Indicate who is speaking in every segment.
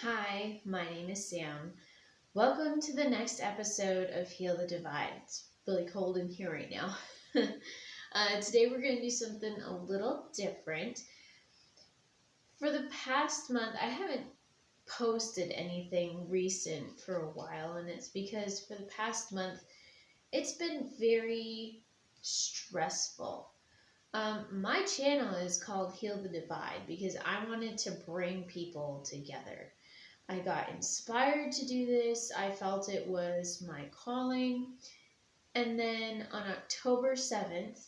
Speaker 1: Hi, my name is Sam. Welcome to the next episode of Heal the Divide. It's really cold in here right now. Today we're going to do something a little different. For the past month, I haven't posted anything recent for a while, and it's because for the past month, it's been very stressful. My channel is called Heal the Divide because I wanted to bring people together. I got inspired to do this. I felt it was my calling. And then on October 7th,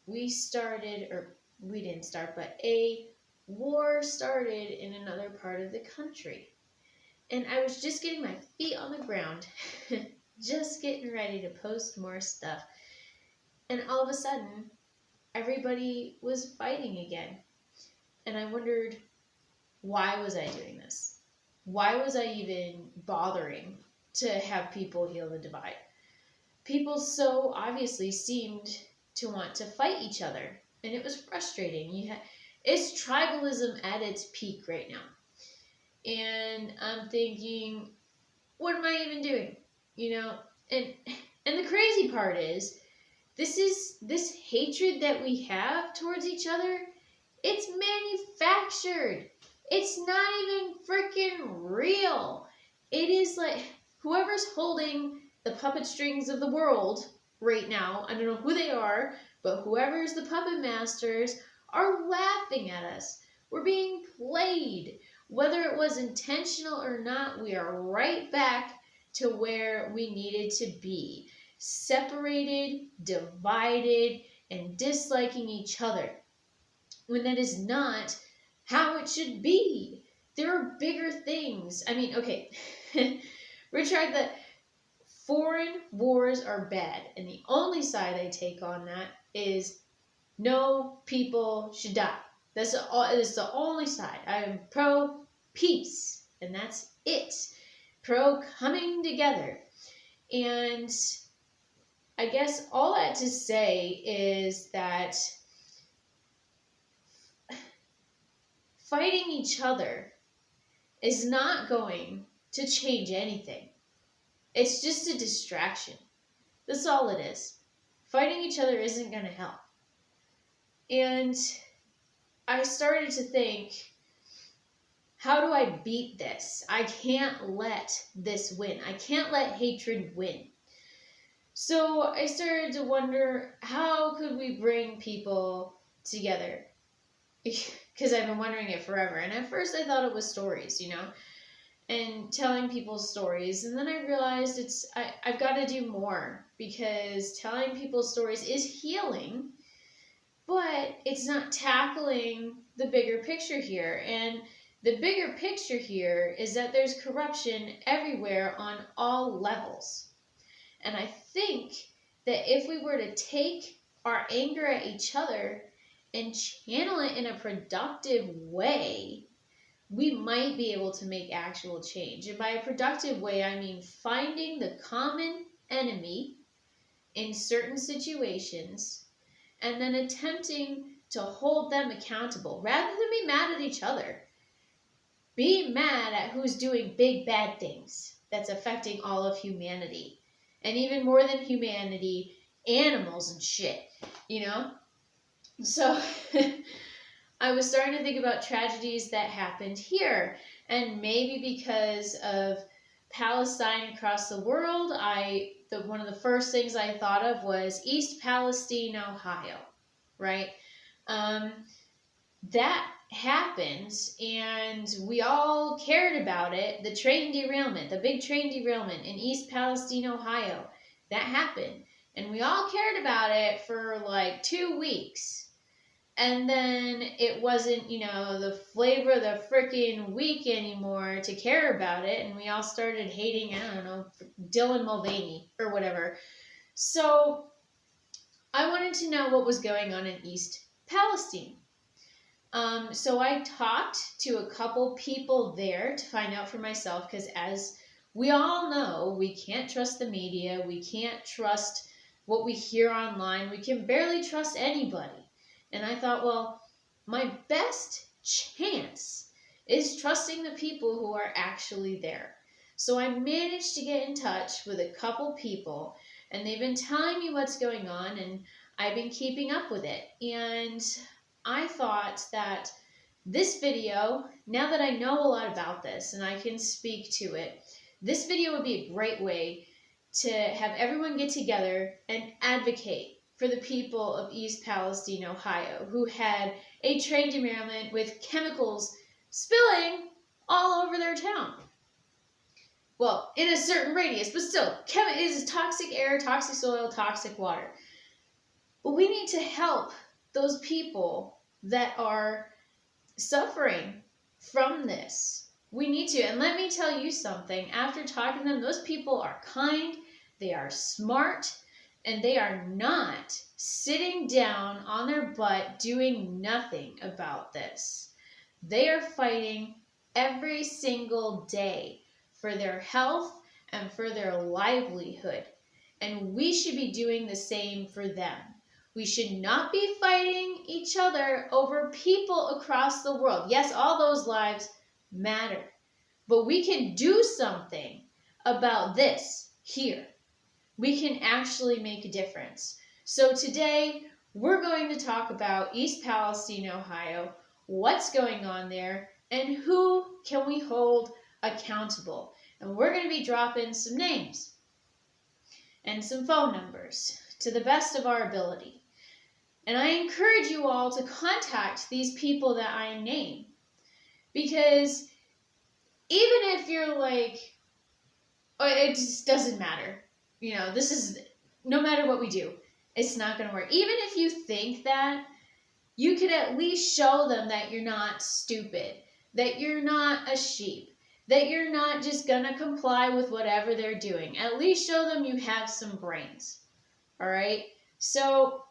Speaker 1: we didn't start, but a war started in another part of the country. And I was just getting my feet on the ground, just getting ready to post more stuff. And all of a sudden, everybody was fighting again. And I wondered, why was I doing this? Why was I even bothering to have people heal the divide? People so obviously seemed to want to fight each other, and it was frustrating. It's tribalism at its peak right now. And I'm thinking, what am I even doing? And the crazy part is this hatred that we have towards each other, it's manufactured. It's not even freaking real. It is like whoever's holding the puppet strings of the world right now, I don't know who they are, but whoever's the puppet masters are laughing at us. We're being played. Whether it was intentional or not, we are right back to where we needed to be. Separated, divided, and disliking each other. When that is not how it should be. There are bigger things. I mean, okay, Richard, that foreign wars are bad. And the only side I take on that is no people should die. That's the only side. I am pro peace. And that's it. Pro coming together. And I guess all that to say is that fighting each other is not going to change anything. It's just a distraction. That's all it is. Fighting each other isn't going to help. And I started to think, how do I beat this? I can't let this win. I can't let hatred win. So I started to wonder, how could we bring people together? Because I've been wondering it forever. And at first I thought it was stories, and telling people stories. And then I realized I've got to do more, because telling people stories is healing, but it's not tackling the bigger picture here. And the bigger picture here is that there's corruption everywhere on all levels. And I think that if we were to take our anger at each other and channel it in a productive way, we might be able to make actual change. And by a productive way, I mean finding the common enemy in certain situations and then attempting to hold them accountable rather than be mad at each other. Be mad at who's doing big bad things that's affecting all of humanity. And even more than humanity, animals and shit, So I was starting to think about tragedies that happened here. And maybe because of Palestine across the world, one of the first things I thought of was East Palestine, Ohio, right? That happened, and we all cared about it. The big train derailment in East Palestine, Ohio, that happened. And we all cared about it for like 2 weeks. And then it wasn't, the flavor of the freaking week anymore to care about it. And we all started hating, I don't know, Dylan Mulvaney or whatever. So I wanted to know what was going on in East Palestine. So I talked to a couple people there to find out for myself, because as we all know, we can't trust the media. We can't trust what we hear online. We can barely trust anybody. And I thought, well, my best chance is trusting the people who are actually there. So I managed to get in touch with a couple people, and they've been telling me what's going on, and I've been keeping up with it. And I thought that this video, now that I know a lot about this and I can speak to it, this video would be a great way to have everyone get together and advocate for the people of East Palestine, Ohio, who had a train derailment with chemicals spilling all over their town. Well, in a certain radius, but still, it is toxic air, toxic soil, toxic water. But we need to help those people that are suffering from this. We need to. And let me tell you something. After talking to them, those people are kind, they are smart, and they are not sitting down on their butt doing nothing about this. They are fighting every single day for their health and for their livelihood. And we should be doing the same for them. We should not be fighting each other over people across the world. Yes, all those lives matter. But we can do something about this here. We can actually make a difference. So today, we're going to talk about East Palestine, Ohio, what's going on there, and who can we hold accountable. And we're going to be dropping some names and some phone numbers to the best of our ability. And I encourage you all to contact these people that I name. Because even if you're like, oh, it just doesn't matter. This is, no matter what we do, it's not going to work. Even if you think that, you could at least show them that you're not stupid, that you're not a sheep, that you're not just going to comply with whatever they're doing. At least show them you have some brains. All right? So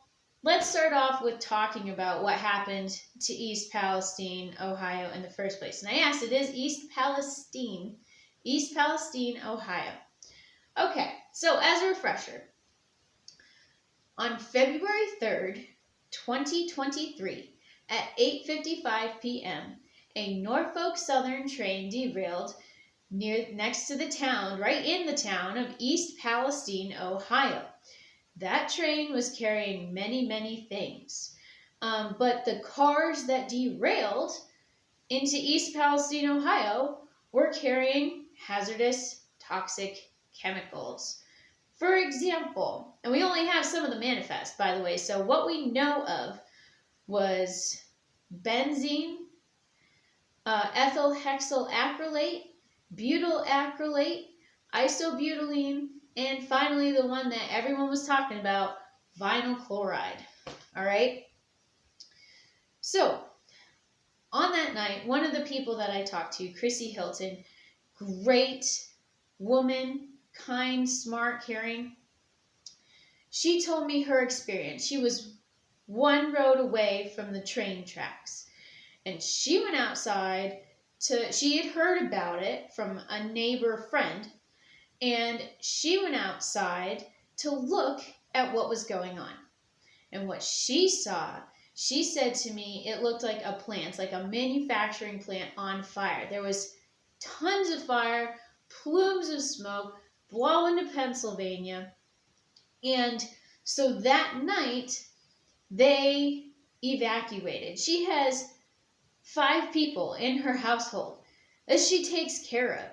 Speaker 1: let's start off with talking about what happened to East Palestine, Ohio in the first place. And I asked, it is East Palestine, Ohio. Okay, so as a refresher, on February 3rd, 2023, at 8:55 p.m., a Norfolk Southern train derailed next to the town, right in the town of East Palestine, Ohio. That train was carrying many, many things. But the cars that derailed into East Palestine, Ohio, were carrying hazardous, toxic chemicals. For example, and we only have some of the manifest, by the way, so what we know of was benzene, ethyl hexyl acrylate, butyl acrylate, isobutylene, and finally the one that everyone was talking about, vinyl chloride. All right? So, on that night, one of the people that I talked to, Chrissy Hilton, great woman, kind, smart, caring, she told me her experience. She was one road away from the train tracks. And she went outside she had heard about it from a neighbor friend, and she went outside to look at what was going on. And what she saw, she said to me, it looked like a plant, like a manufacturing plant on fire. There was tons of fire, plumes of smoke, blowing to Pennsylvania. And so that night, they evacuated. She has 5 people in her household that she takes care of.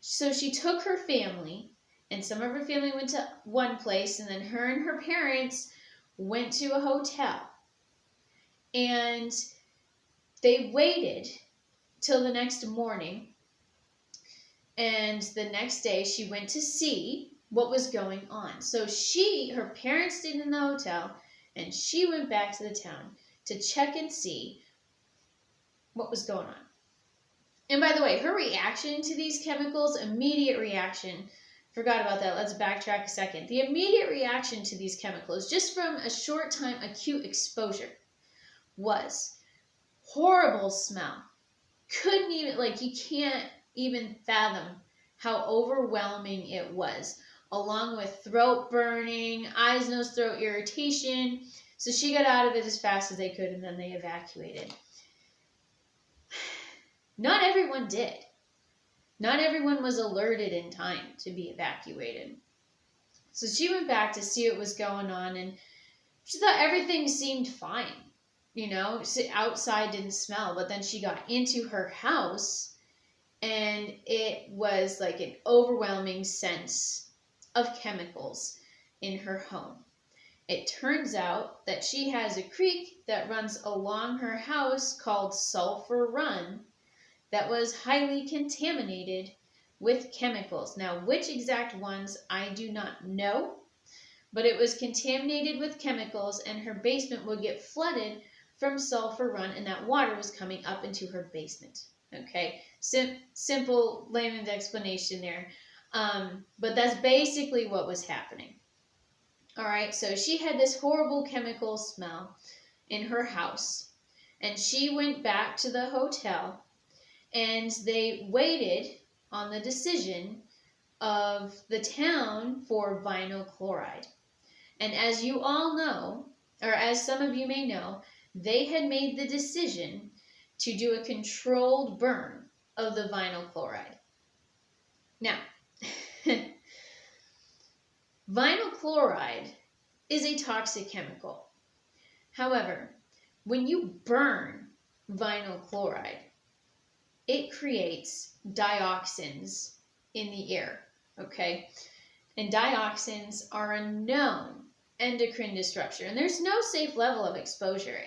Speaker 1: So she took her family, and some of her family went to one place, and then her and her parents went to a hotel. And they waited till the next morning, and the next day she went to see what was going on. So her parents stayed in the hotel, and she went back to the town to check and see what was going on. And by the way, her reaction to these chemicals, immediate reaction, forgot about that, let's backtrack a second. The immediate reaction to these chemicals, just from a short time acute exposure, was horrible smell. Couldn't even, you can't even fathom how overwhelming it was, along with throat burning, eyes, nose, throat irritation. So she got out of it as fast as they could, and then they evacuated. Not everyone did. Not everyone was alerted in time to be evacuated. So she went back to see what was going on, and she thought everything seemed fine. Outside didn't smell, but then she got into her house, and it was like an overwhelming sense of chemicals in her home. It turns out that she has a creek that runs along her house called Sulphur Run that was highly contaminated with chemicals. Now, which exact ones, I do not know, but it was contaminated with chemicals, and her basement would get flooded from Sulphur Run, and that water was coming up into her basement. Okay, simple layman's explanation there. But that's basically what was happening. All right, so she had this horrible chemical smell in her house, and she went back to the hotel, and they waited on the decision of the town for vinyl chloride. And as you all know, or as some of you may know, they had made the decision to do a controlled burn of the vinyl chloride. Now, vinyl chloride is a toxic chemical. However, when you burn vinyl chloride, it creates dioxins in the air, okay? And dioxins are a known endocrine disruptor, and there's no safe level of exposure.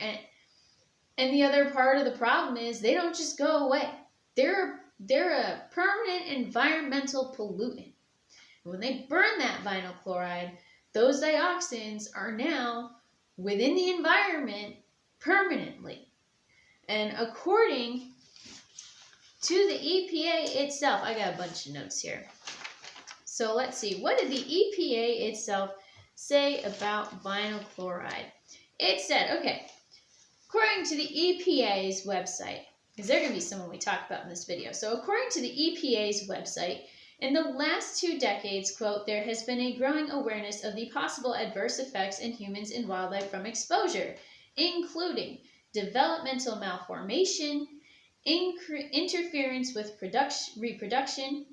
Speaker 1: And the other part of the problem is they don't just go away. They're a permanent environmental pollutant. And when they burn that vinyl chloride, those dioxins are now within the environment permanently. And according to the EPA itself, I got a bunch of notes here. So let's see, what did the EPA itself say about vinyl chloride? It said, okay, according to the EPA's website, because they're going to be someone we talk about in this video. So according to the EPA's website, in the last 2 decades, quote, there has been a growing awareness of the possible adverse effects in humans and wildlife from exposure, including developmental malformation, interference with reproduction,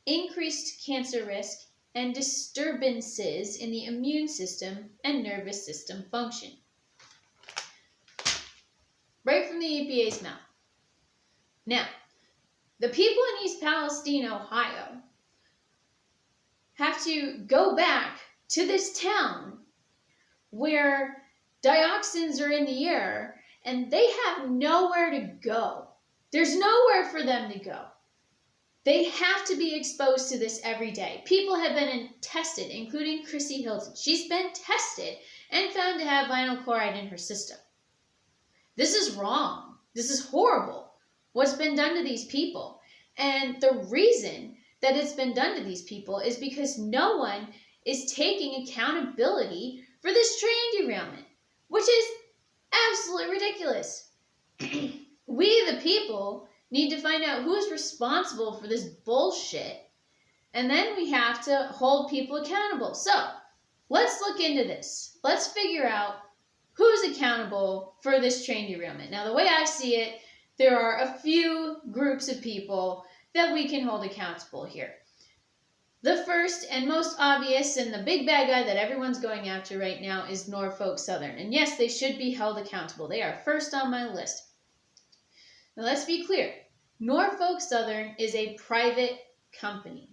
Speaker 1: increased cancer risk, and disturbances in the immune system and nervous system function. Right from the EPA's mouth. Now, the people in East Palestine, Ohio, have to go back to this town where dioxins are in the air, and they have nowhere to go. There's nowhere for them to go. They have to be exposed to this every day. People have been tested, including Chrissy Hilton. She's been tested and found to have vinyl chloride in her system. This is wrong. This is horrible. What's been done to these people. And the reason that it's been done to these people is because no one is taking accountability for this train derailment, which is absolutely ridiculous. We, the people, need to find out who's responsible for this bullshit, and then we have to hold people accountable. So, let's look into this. Let's figure out who's accountable for this train derailment. Now, the way I see it, there are a few groups of people that we can hold accountable here. The first and most obvious and the big bad guy that everyone's going after right now is Norfolk Southern. And yes, they should be held accountable. They are first on my list. Now, let's be clear. Norfolk Southern is a private company.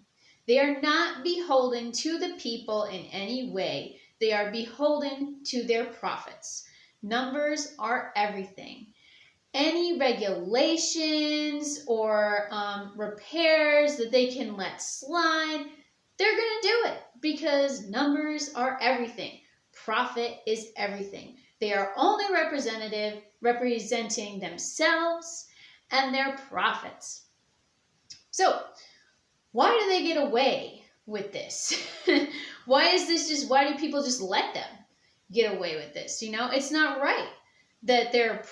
Speaker 1: They are not beholden to the people in any way. They are beholden to their profits. Numbers are everything. Any regulations or repairs that they can let slide, they're going to do it because numbers are everything. Profit is everything. They are only representing themselves and their profits. So, why do they get away with this? Why do people just let them get away with this? It's not right that their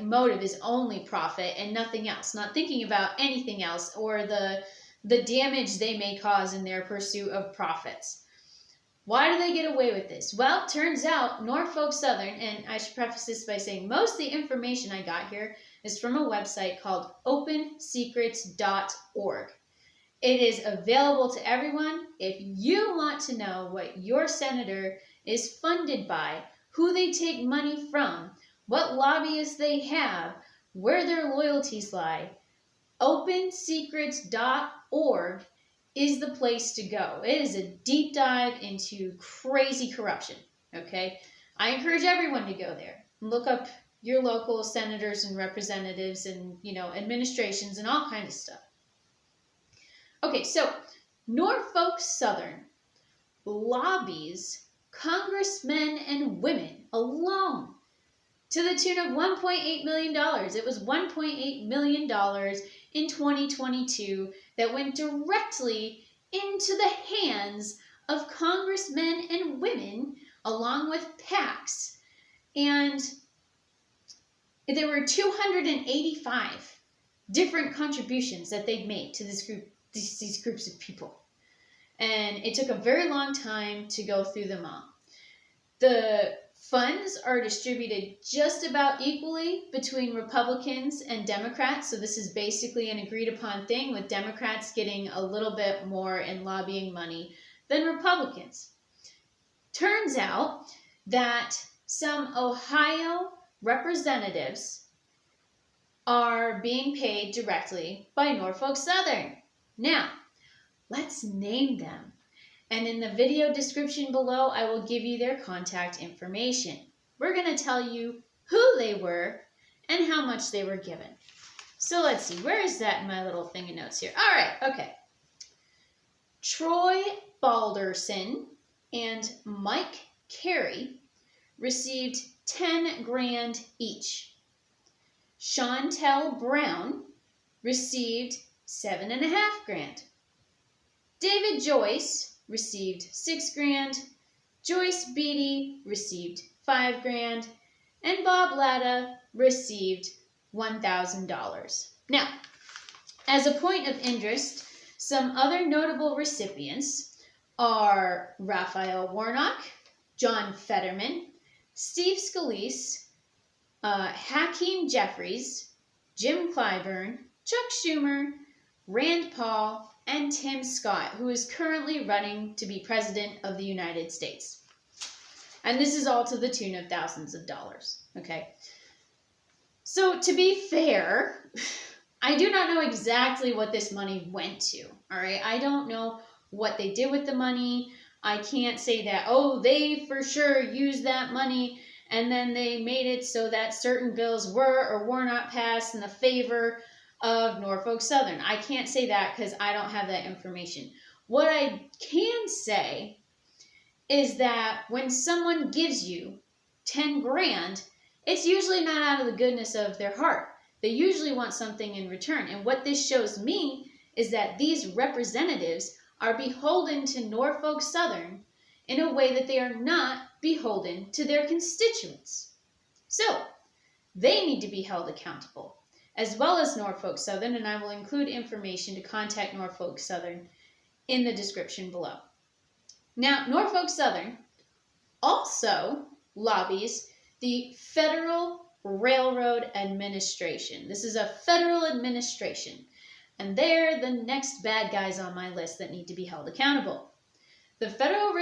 Speaker 1: motive is only profit and nothing else, not thinking about anything else or the damage they may cause in their pursuit of profits. Why do they get away with this? Well, it turns out Norfolk Southern, and I should preface this by saying most of the information I got here is from a website called opensecrets.org. It is available to everyone. If you want to know what your senator is funded by, who they take money from, what lobbyists they have, where their loyalties lie, opensecrets.org is the place to go. It is a deep dive into crazy corruption, okay? I encourage everyone to go there and look up your local senators and representatives and, administrations and all kinds of stuff. Okay, so Norfolk Southern lobbies congressmen and women alone to the tune of $1.8 million. It was $1.8 million in 2022 that went directly into the hands of congressmen and women along with PACs. And there were 285 different contributions that they'd made to this group, these groups of people. And it took a very long time to go through them all. The funds are distributed just about equally between Republicans and Democrats. So this is basically an agreed upon thing, with Democrats getting a little bit more in lobbying money than Republicans. Turns out that some Ohio representatives are being paid directly by Norfolk Southern. Now, let's name them. And in the video description below, I will give you their contact information. We're going to tell you who they were and how much they were given. So let's see, where is that in my little thing of notes here? All right, okay. Troy Balderson and Mike Carey received $10,000 each. Shontel Brown received $7,500. David Joyce received $6,000. Joyce Beatty received $5,000, and Bob Latta received $1,000. Now, as a point of interest, some other notable recipients are Raphael Warnock, John Fetterman, Steve Scalise, Hakeem Jeffries, Jim Clyburn, Chuck Schumer, Rand Paul, and Tim Scott, who is currently running to be president of the United States. And this is all to the tune of thousands of dollars, okay? So to be fair, I do not know exactly what this money went to, all right? I don't know what they did with the money. I can't say that, they for sure used that money and then they made it so that certain bills were or were not passed in the favor of Norfolk Southern. I can't say that because I don't have that information. What I can say is that when someone gives you $10,000, it's usually not out of the goodness of their heart. They usually want something in return. And what this shows me is that these representatives are beholden to Norfolk Southern in a way that they are not beholden to their constituents. So they need to be held accountable, as well as Norfolk Southern, and I will include information to contact Norfolk Southern in the description below. Now, Norfolk Southern also lobbies the Federal Railroad Administration. This is a federal administration, and they're the next bad guys on my list that need to be held accountable. The Federal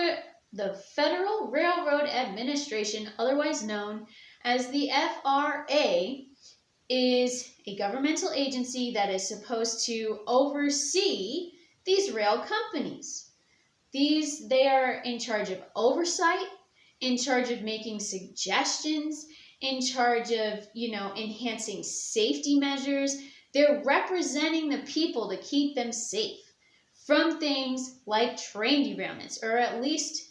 Speaker 1: Railroad Administration, otherwise known as the FRA, is a governmental agency that is supposed to oversee these rail companies. They are in charge of oversight, in charge of making suggestions, in charge of, enhancing safety measures. They're representing the people to keep them safe from things like train derailments, or at least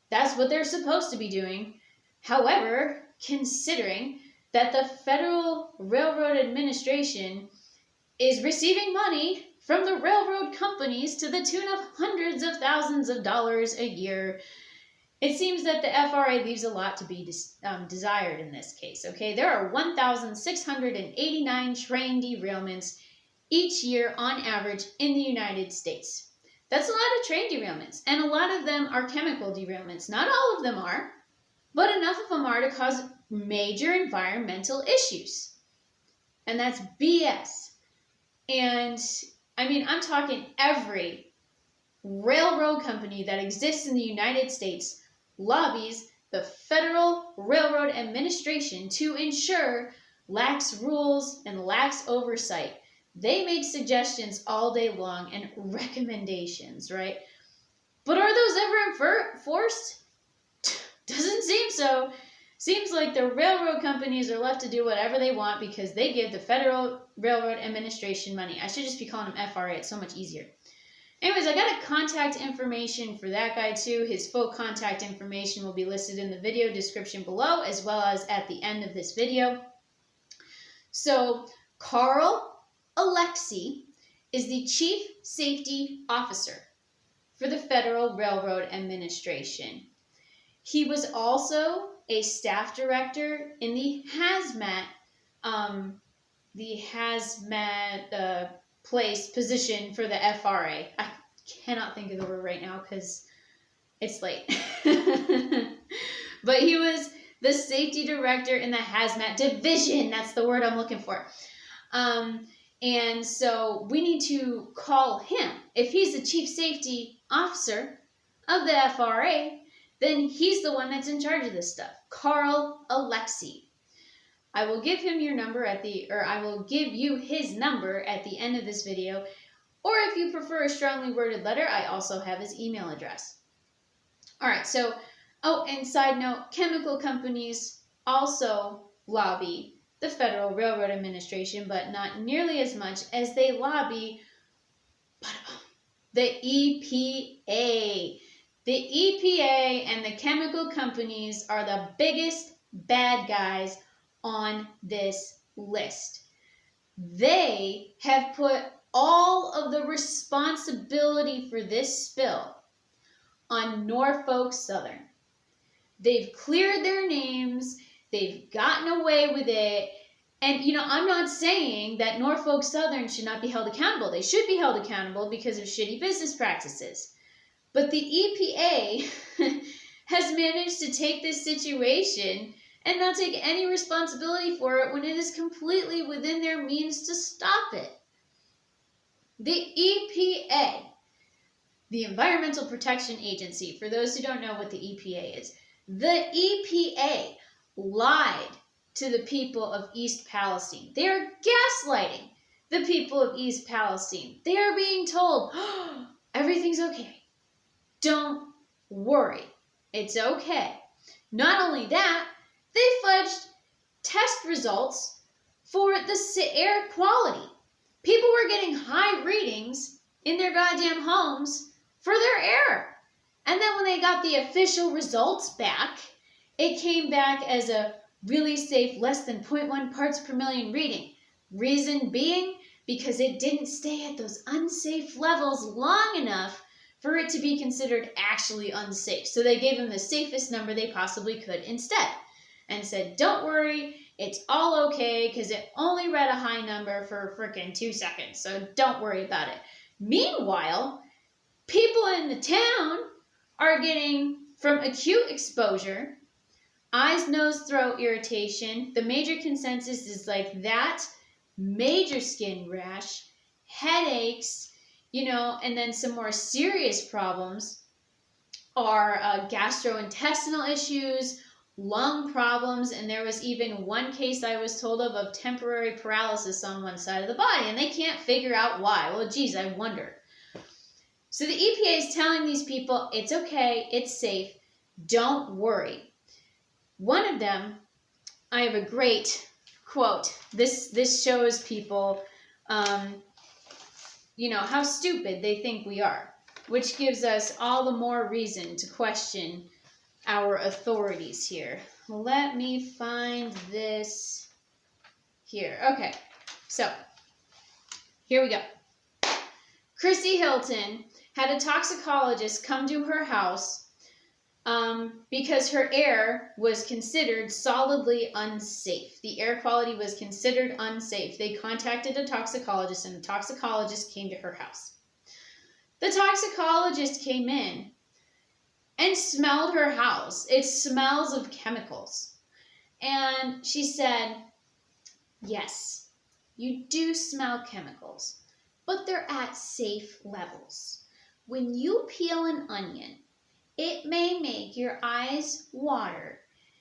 Speaker 1: that's what they're supposed to be doing. However, considering that the Federal Railroad Administration is receiving money from the railroad companies to the tune of hundreds of thousands of dollars a year, it seems that the FRA leaves a lot to be desired in this case, okay? There are 1,689 train derailments each year on average in the United States. That's a lot of train derailments, and a lot of them are chemical derailments. Not all of them are, but enough of them are to cause major environmental issues. And that's BS. And I mean, I'm talking every railroad company that exists in the United States lobbies the Federal Railroad Administration to ensure lax rules and lax oversight. They make suggestions all day long and recommendations, right? But are those ever enforced? Doesn't seem so. Seems like the railroad companies are left to do whatever they want because they give the Federal Railroad Administration money. I should just be calling them FRA. It's so much easier. Anyways, I got a contact information for that guy too. His full contact information will be listed in the video description below as well as at the end of this video. So, Carl Alexi is the Chief Safety Officer for the Federal Railroad Administration. He was also a staff director in the hazmat position for the FRA. I cannot think of the word right now because it's late. But he was the safety director in the hazmat division. That's the word I'm looking for. And so we need to call him. If he's the chief safety officer of the FRA, then he's the one that's in charge of this stuff. Carl Alexi. I will give him your number I will give you his number at the end of this video. Or if you prefer a strongly worded letter, I also have his email address. All right, so, and side note, chemical companies also lobby the Federal Railroad Administration, but not nearly as much as they lobby the EPA. The EPA and the chemical companies are the biggest bad guys on this list. They have put all of the responsibility for this spill on Norfolk Southern. They've cleared their names. They've gotten away with it. And, I'm not saying that Norfolk Southern should not be held accountable. They should be held accountable because of shitty business practices. But the EPA has managed to take this situation and not take any responsibility for it when it is completely within their means to stop it. The EPA, the Environmental Protection Agency, for those who don't know what the EPA is, the EPA lied to the people of East Palestine. They are gaslighting the people of East Palestine. They are being told, everything's okay. Don't worry. It's okay. Not only that, they fudged test results for the air quality. People were getting high readings in their goddamn homes for their air. And then when they got the official results back, it came back as a really safe less than 0.1 parts per million reading. Reason being, because it didn't stay at those unsafe levels long enough for it to be considered actually unsafe. So they gave them the safest number they possibly could instead and said, don't worry, it's all okay because it only read a high number for frickin' 2 seconds, so don't worry about it. Meanwhile, people in the town are getting from acute exposure, eyes, nose, throat irritation. The major consensus is like that, major skin rash, headaches, and then some more serious problems are gastrointestinal issues, lung problems, and there was even one case I was told of temporary paralysis on one side of the body, and they can't figure out why. Well, geez, I wonder. So the EPA is telling these people, it's okay, it's safe, don't worry. One of them, I have a great quote. This shows people how stupid they think we are, which gives us all the more reason to question our authorities here. Let me find this here. Okay, so here we go. Chrissy Hilton had a toxicologist come to her house because her air was considered solidly unsafe. The air quality was considered unsafe. They contacted a toxicologist, and the toxicologist came to her house. The toxicologist came in and smelled her house. It smells of chemicals. And she said, yes,
Speaker 2: You do smell chemicals, but they're at safe levels. When you peel an onion, it may make your eyes water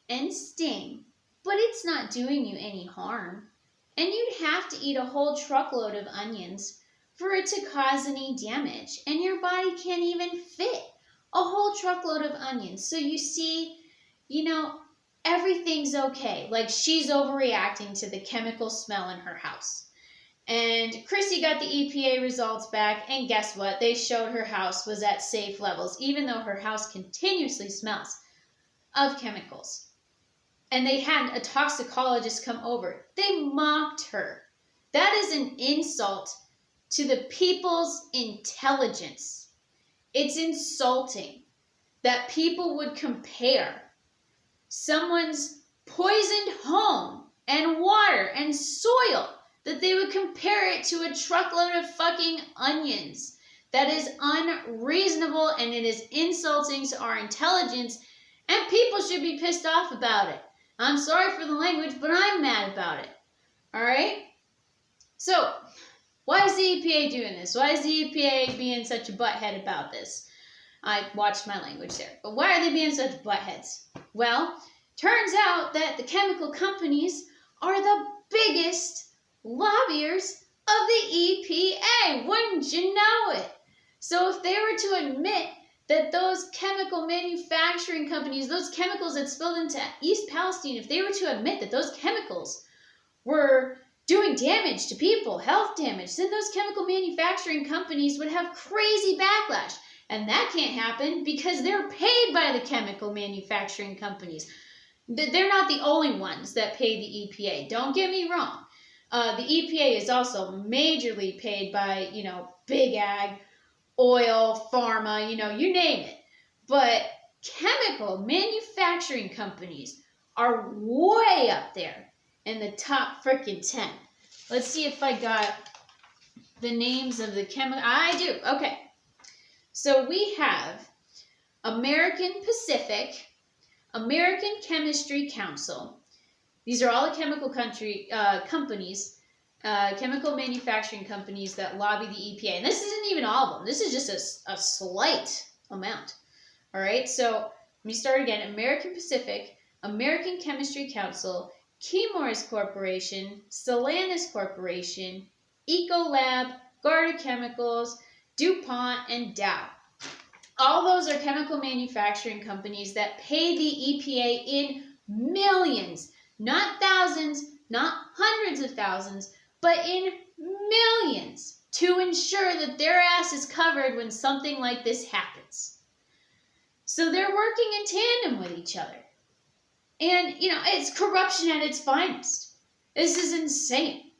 Speaker 2: and sting, but it's not doing you any harm. And you'd have to eat a whole truckload of onions for it to cause any damage, and your body can't even fit a whole truckload of onions. So you see, everything's okay. Like, she's overreacting to the chemical smell in her house. And Chrissy got the EPA results back, and guess what? They showed her house was at safe levels, even though her house continuously smells of chemicals. And they had a toxicologist come over. They mocked her. That is an insult to the people's intelligence. It's insulting that people would compare someone's poisoned home and water and soil, that they would compare it to a truckload of fucking onions. That is unreasonable, and it is insulting to our intelligence, and people should be pissed off about it. I'm sorry for the language, but I'm mad about it. All right? So, why is the EPA doing this? Why is the EPA being such a butthead about this? I watched my language there. But why are they being such buttheads? Well, turns out that the chemical companies are the biggest lobbyers of the EPA. Wouldn't you know it? So if they were to admit that those chemical manufacturing companies, those chemicals that spilled into East Palestine, if they were to admit that those chemicals were doing damage to people, health damage, then those chemical manufacturing companies would have crazy backlash. And that can't happen because they're paid by the chemical manufacturing companies. They're not the only ones that pay the EPA. Don't get me wrong. The EPA is also majorly paid by, big ag, oil, pharma, you name it. But chemical manufacturing companies are way up there in the top frickin' 10. Let's see if I got the names of the chemical. I do. Okay. So we have American Pacific, American Chemistry Council. These are all the chemical companies, chemical manufacturing companies that lobby the EPA. And this isn't even all of them. This is just a slight amount. All right, so let me start again. American Pacific, American Chemistry Council, Chemours Corporation, Stellantis Corporation, Ecolab, Garda Chemicals, DuPont, and Dow. All those are chemical manufacturing companies that pay the EPA in millions, not thousands, not hundreds of thousands, but in millions to ensure that their ass is covered when something like this happens. So they're working in tandem with each other. And, it's corruption at its finest. This is insane.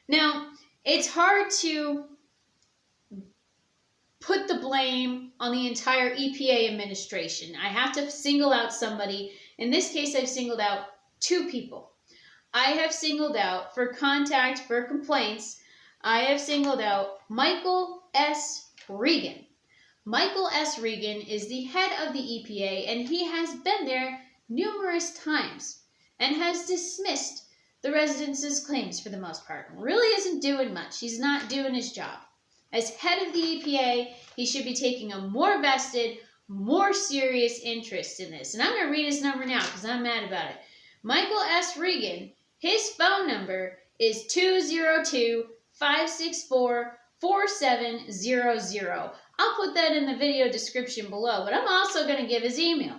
Speaker 2: Now, it's hard to put the blame on the entire EPA administration. I have to single out somebody. In this case, I've singled out two people. I have singled out, for contact for complaints, I have singled out Michael S. Regan. Michael S. Regan is the head of the EPA, and he has been there numerous times and has dismissed the residents' claims for the most part. Really isn't doing much. He's not doing his job. As head of the EPA, he should be taking a more vested, more serious interest in this. And I'm going to read his number now because I'm mad about it. Michael S. Regan, his phone number is 202-564-4700. I'll put that in the video description below, but I'm also going to give his email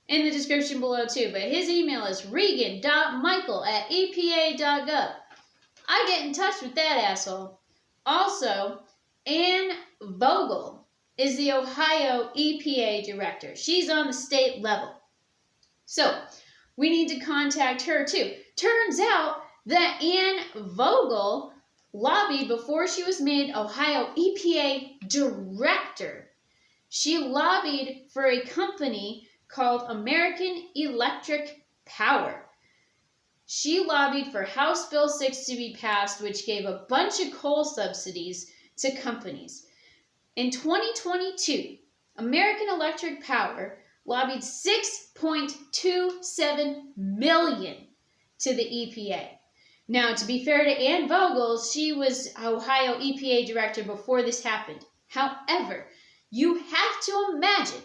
Speaker 2: in the description below too. But his email is regan.michael@epa.gov. I get in touch with that asshole. Also, Ann Vogel is the Ohio EPA director. She's on the state level. So, we need to contact her too. Turns out that Ann Vogel lobbied before she was made Ohio EPA director. She lobbied for a company called American Electric Power. She lobbied for House Bill 6 to be passed, which gave a bunch of coal subsidies to companies. In 2022, American Electric Power lobbied $6.27 million to the EPA. Now, to be fair to Ann Vogel, she was Ohio EPA director before this happened. However, you have to imagine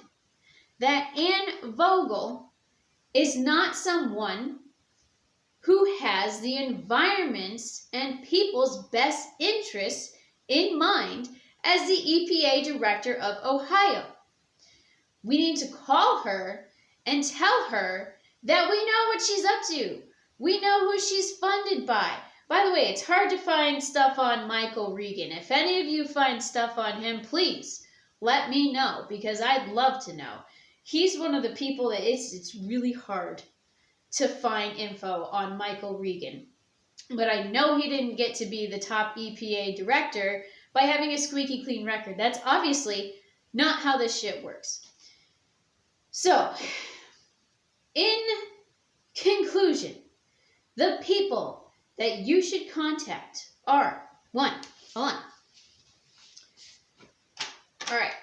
Speaker 2: that Ann Vogel is not someone who has the environment's and people's best interests in mind as the EPA director of Ohio. We need to call her and tell her that we know what she's up to. We know who she's funded by. By the way, it's hard to find stuff on Michael Regan. If any of you find stuff on him, please let me know, because I'd love to know. He's one of the people that it's really hard to find info on Michael Regan. But I know he didn't get to be the top EPA director by having a squeaky clean record. That's obviously not how this shit works. So, in conclusion, the people that you should contact are, one, hold on. All right.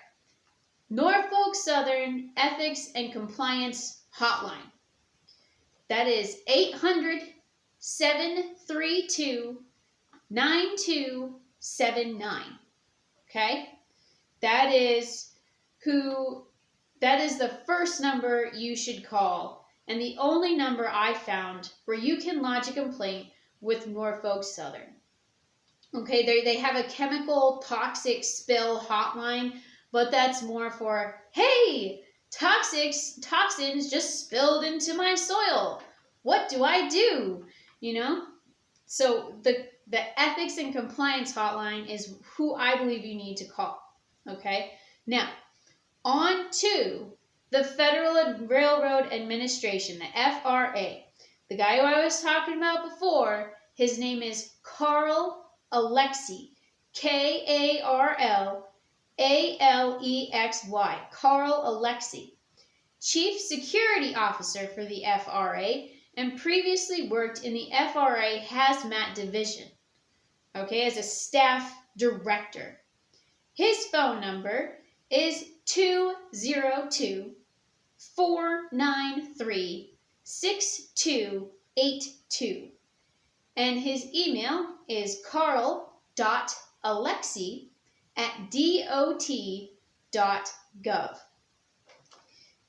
Speaker 2: Norfolk Southern Ethics and Compliance Hotline. That is 800-732-9279. Okay? That is the first number you should call, and the only number I found where you can lodge a complaint with Norfolk Southern. Okay, they have a chemical toxic spill hotline, but that's more for, hey, toxins just spilled into my soil. What do I do? You know? So the ethics and compliance hotline is who I believe you need to call. Okay? Now, on to the Federal Railroad Administration, the FRA. The guy who I was talking about before, his name is Carl Alexy. K-A-R-L-A-L-E-X-Y. Carl Alexy. Chief Security Officer for the FRA, and previously worked in the FRA Hazmat Division, okay, as a staff director. His phone number is 202-493-6282. And his email is carl.alexy@dot.gov.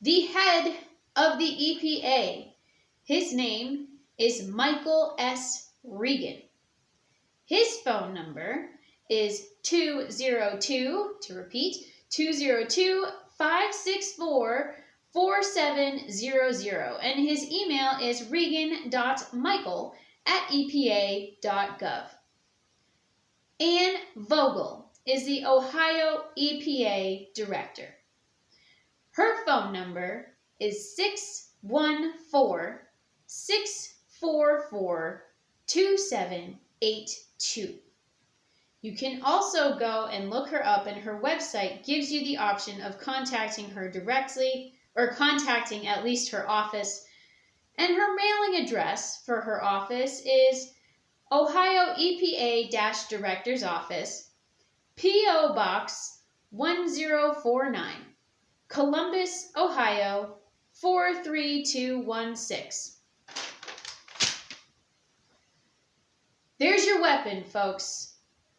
Speaker 2: The head of the EPA, his name is Michael S. Regan. His phone number is 202-564-4700, and his email is regan.michael@epa.gov. Ann Vogel is the Ohio EPA director. Her phone number is 614-644-2782. You can also go and look her up, and her website gives you the option of contacting her directly, or contacting at least her office. And her mailing address for her office is Ohio EPA-Director's Office, P.O. Box 1049, Columbus, Ohio 43216. There's your weapon, folks.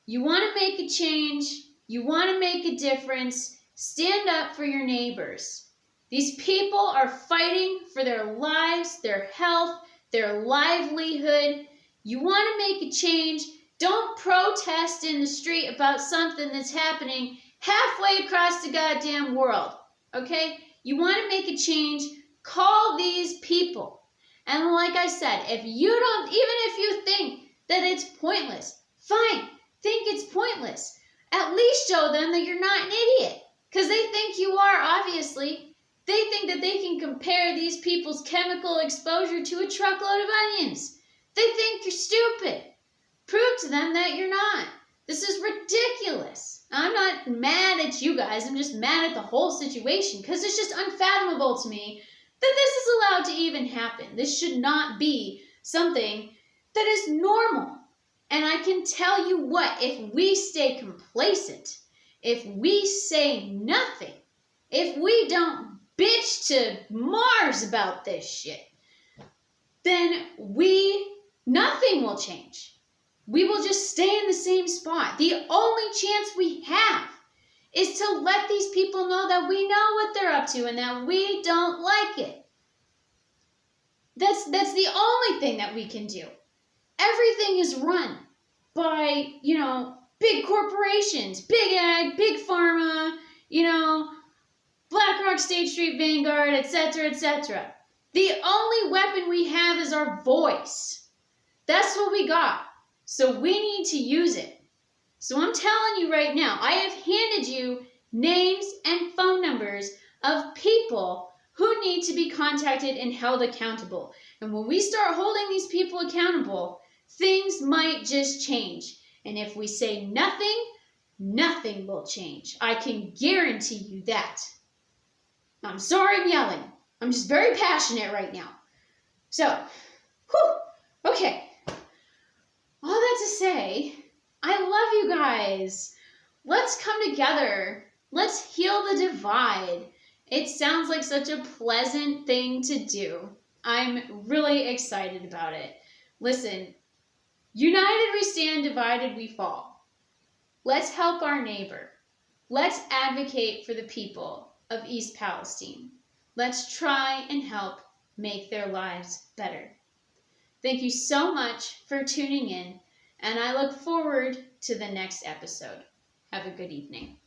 Speaker 2: You want to make a change, you want to make a difference, stand up for your neighbors. These people are fighting for their lives, their health, their livelihood. You want to make a change, don't protest in the street about something that's happening halfway across the goddamn world, okay? You want to make a change, call these people. And like I said, if you don't, even if you think that it's pointless, fine, think it's pointless. At least show them that you're not an idiot. Because they think you are, obviously. They think that they can compare these people's chemical exposure to a truckload of onions. They think you're stupid. Prove to them that you're not. This is ridiculous. I'm not mad at you guys. I'm just mad at the whole situation because it's just unfathomable to me that this is allowed to even happen. This should not be something that is normal. And I can tell you what, if we stay complacent, if we say nothing, if we don't bitch to Mars about this shit, then we nothing will change. We will just stay in the same spot. The only chance we have is to let these people know that we know what they're up to and that we don't like it. That's the only thing that we can do. Everything is run by, big corporations, big ag, big pharma, BlackRock, State Street, Vanguard, etc., etc. The only weapon we have is our voice. That's what we got. So we need to use it. So I'm telling you right now, I have handed you names and phone numbers of people who need to be contacted and held accountable. And when we start holding these people accountable, things might just change. And if we say nothing, nothing will change. I can guarantee you that. I'm sorry I'm yelling. I'm just very passionate right now. So, okay. All that to say, I love you guys. Let's come together. Let's heal the divide. It sounds like such a pleasant thing to do. I'm really excited about it. Listen, united we stand, divided we fall. Let's help our neighbor. Let's advocate for the people of East Palestine. Let's try and help make their lives better. Thank you so much for tuning in, and I look forward to the next episode. Have a good evening.